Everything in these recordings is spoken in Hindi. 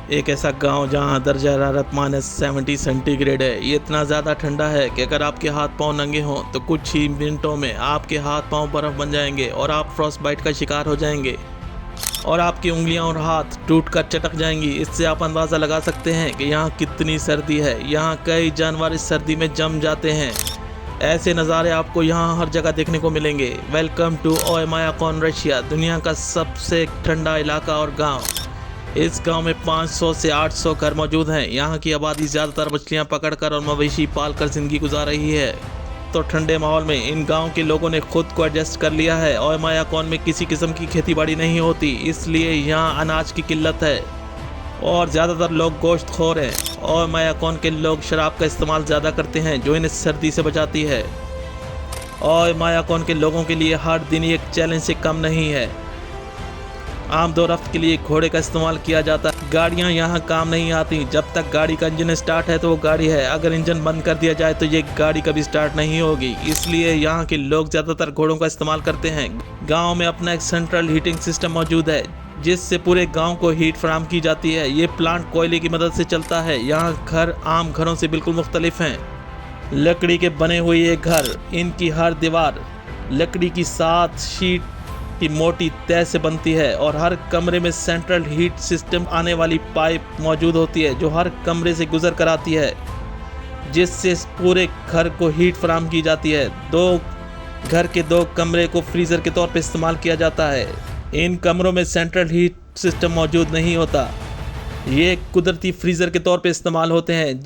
एक ऐसा गांव जहां दर्जा हरारत -70 सेंटीग्रेड है। ये इतना ज़्यादा ठंडा है कि अगर आपके हाथ पांव नंगे हों तो कुछ ही मिनटों में आपके हाथ पांव बर्फ़ बन जाएंगे और आप फ्रॉस्ट बाइट का शिकार हो जाएंगे और आपकी उंगलियां और हाथ टूट कर चटक जाएंगी। इससे आप अंदाज़ा लगा सकते हैं कि यहाँ कितनी सर्दी है। यहाँ कई जानवर इस सर्दी में जम जाते हैं। ऐसे नज़ारे आपको यहाँ हर जगह देखने को मिलेंगे। वेलकम टू ओयमायाकोन रशिया, दुनिया का सबसे ठंडा इलाका और गांव। इस गांव में 500 से 800 घर मौजूद हैं। यहाँ की आबादी ज़्यादातर मछलियाँ पकड़कर और मवेशी पालकर ज़िंदगी गुजार रही है। तो ठंडे माहौल में इन गांव के लोगों ने खुद को एडजस्ट कर लिया है। ओयमायाकोन में किसी किस्म की खेतीबाड़ी नहीं होती, इसलिए यहाँ अनाज की किल्लत है और ज़्यादातर लोग गोश्तखोर हैं। ओयमायाकोन के लोग शराब का इस्तेमाल ज़्यादा करते हैं जो इन्हें सर्दी से बचाती है। ओयमायाकोन के लोगों के लिए हर दिन एक चैलेंज से कम नहीं है। आम दो रफ्त के लिए घोड़े का इस्तेमाल किया जाता है। गाड़ियां यहाँ काम नहीं आती। जब तक गाड़ी का इंजन स्टार्ट है तो वो गाड़ी है, अगर इंजन बंद कर दिया जाए तो ये गाड़ी कभी स्टार्ट नहीं होगी। इसलिए यहाँ के लोग ज़्यादातर घोड़ों का इस्तेमाल करते हैं। गांव में अपना एक सेंट्रल हीटिंग सिस्टम मौजूद है जिससे पूरे गांव को हीट फराहम की जाती है। ये प्लांट कोयले की मदद से चलता है। यहाँ घर आम घरों से बिल्कुल मुख्तलिफ हैं। लकड़ी के बने हुए ये घर, इनकी हर दीवार लकड़ी की 7 शीट की मोटी तह से बनती है और हर कमरे में सेंट्रल हीट सिस्टम आने वाली पाइप मौजूद होती है जो हर कमरे से गुजर कर आती है, जिससे पूरे घर को हीट फराहम की जाती है। घर के 2 कमरे को फ्रीज़र के तौर पर इस्तेमाल किया जाता है। इन कमरों में सेंट्रल हीट सिस्टम मौजूद नहीं होता। ये कुदरती फ्रीज़र के तौर पे इस्तेमाल होते हैं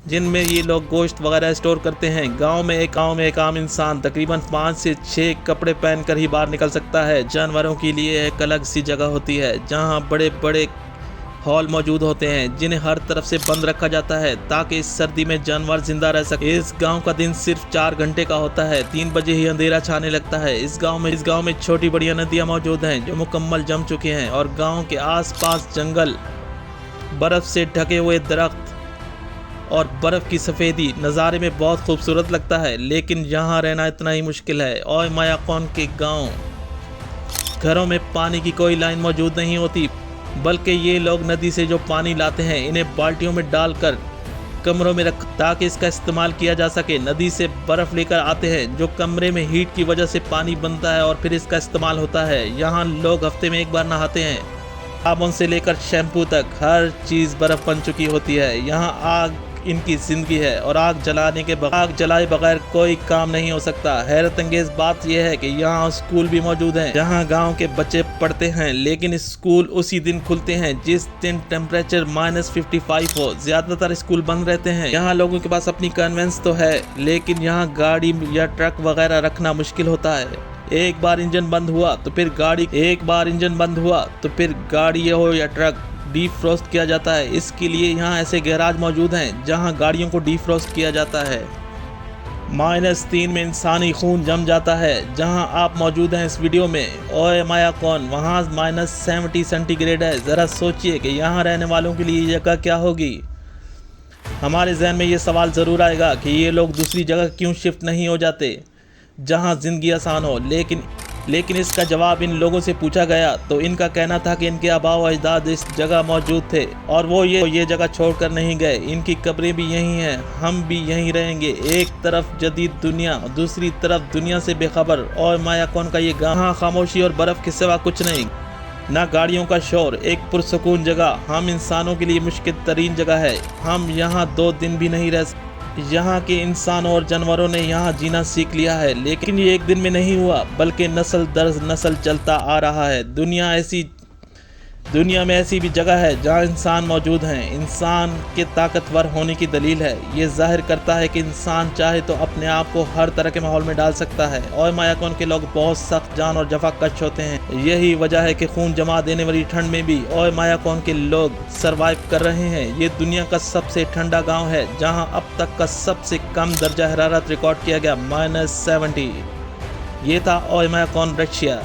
जिनमें ये लोग गोश्त वगैरह स्टोर करते हैं। गांव में एक आम इंसान तकरीबन 5 से 6 कपड़े पहनकर ही बाहर निकल सकता है। जानवरों के लिए एक अलग सी जगह होती है जहां बड़े बड़े हॉल मौजूद होते हैं जिन्हें हर तरफ से बंद रखा जाता है ताकि इस सर्दी में जानवर जिंदा रह सके। इस गांव का दिन सिर्फ 4 घंटे का होता है। 3 बजे ही अंधेरा छाने लगता है। इस गांव में छोटी बड़ी नदियाँ मौजूद हैं जो मुकम्मल जम चुके हैं और गाँव के आस पास जंगल, बर्फ से ढके हुए दरख्त और बर्फ की सफ़ेदी नज़ारे में बहुत खूबसूरत लगता है। लेकिन यहाँ रहना इतना ही मुश्किल है। ओयमायाकोन के गांव घरों में पानी की कोई लाइन मौजूद नहीं होती, बल्कि ये लोग नदी से जो पानी लाते हैं इन्हें बाल्टियों में डालकर कमरों में रख ताकि इसका इस्तेमाल किया जा सके। नदी से बर्फ़ लेकर आते हैं जो कमरे में हीट की वजह से पानी बनता है और फिर इसका इस्तेमाल होता है। यहाँ लोग हफ्ते में 1 बार नहाते हैं। साबुन से लेकर शैम्पू तक हर चीज़ बर्फ़ बन चुकी होती है। यहाँ आग इनकी ज़िंदगी है और आग जलाए बगैर कोई काम नहीं हो सकता। हैरत अंगेज़ बात यह है कि यहाँ स्कूल भी मौजूद हैं जहाँ गांव के बच्चे पढ़ते हैं, लेकिन स्कूल उसी दिन खुलते हैं जिस दिन टेम्परेचर -55 हो। ज़्यादातर स्कूल बंद रहते हैं। यहाँ लोगों के पास अपनी कन्वेंस तो है, लेकिन यहाँ गाड़ी या ट्रक वगैरह रखना मुश्किल होता है। एक बार इंजन बंद हुआ तो फिर गाड़ी हो या ट्रक डीफ्रोस्ट किया जाता है। इसके लिए यहाँ ऐसे गैराज मौजूद हैं जहाँ गाड़ियों को डीफ्रोस्ट किया जाता है। -3 में इंसानी खून जम जाता है। जहाँ आप मौजूद हैं इस वीडियो में ओयमायाकोन, वहाँ -70 सेंटीग्रेड है। ज़रा सोचिए कि यहाँ रहने वालों के लिए ये जगह क्या होगी। हमारे जहन में ये सवाल ज़रूर आएगा कि ये लोग दूसरी जगह क्यों शिफ्ट नहीं हो जाते जहाँ ज़िंदगी आसान हो। लेकिन इसका जवाब इन लोगों से पूछा गया तो इनका कहना था कि इनके आबा व अजदाद इस जगह मौजूद थे और वो ये जगह छोड़कर नहीं गए। इनकी कब्रें भी यहीं हैं, हम भी यहीं रहेंगे। एक तरफ जदीद दुनिया, दूसरी तरफ दुनिया से बेखबर ओयमायाकोन का ये गाँव। यहाँ खामोशी और बर्फ़ के सिवा कुछ नहीं, ना गाड़ियों का शोर। एक पुरसकून जगह हम इंसानों के लिए मुश्किल तरीन जगह है। हम यहाँ 2 दिन भी नहीं रह सकते। यहाँ के इंसानों और जानवरों ने यहाँ जीना सीख लिया है, लेकिन ये एक दिन में नहीं हुआ बल्कि नस्ल दर नस्ल चलता आ रहा है। दुनिया में ऐसी भी जगह है जहाँ इंसान मौजूद हैं। इंसान के ताकतवर होने की दलील है। ये जाहिर करता है कि इंसान चाहे तो अपने आप को हर तरह के माहौल में डाल सकता है। ओयमायाकोन के लोग बहुत सख्त जान और जफाकश होते हैं। यही वजह है कि खून जमा देने वाली ठंड में भी ओयमायाकोन के लोग सरवाइव कर रहे हैं। ये दुनिया का सबसे ठंडा गाँव है जहाँ अब तक का सबसे कम दर्जा हरारत रिकॉर्ड किया गया, -70। ये था ओयमायाकोन रशिया।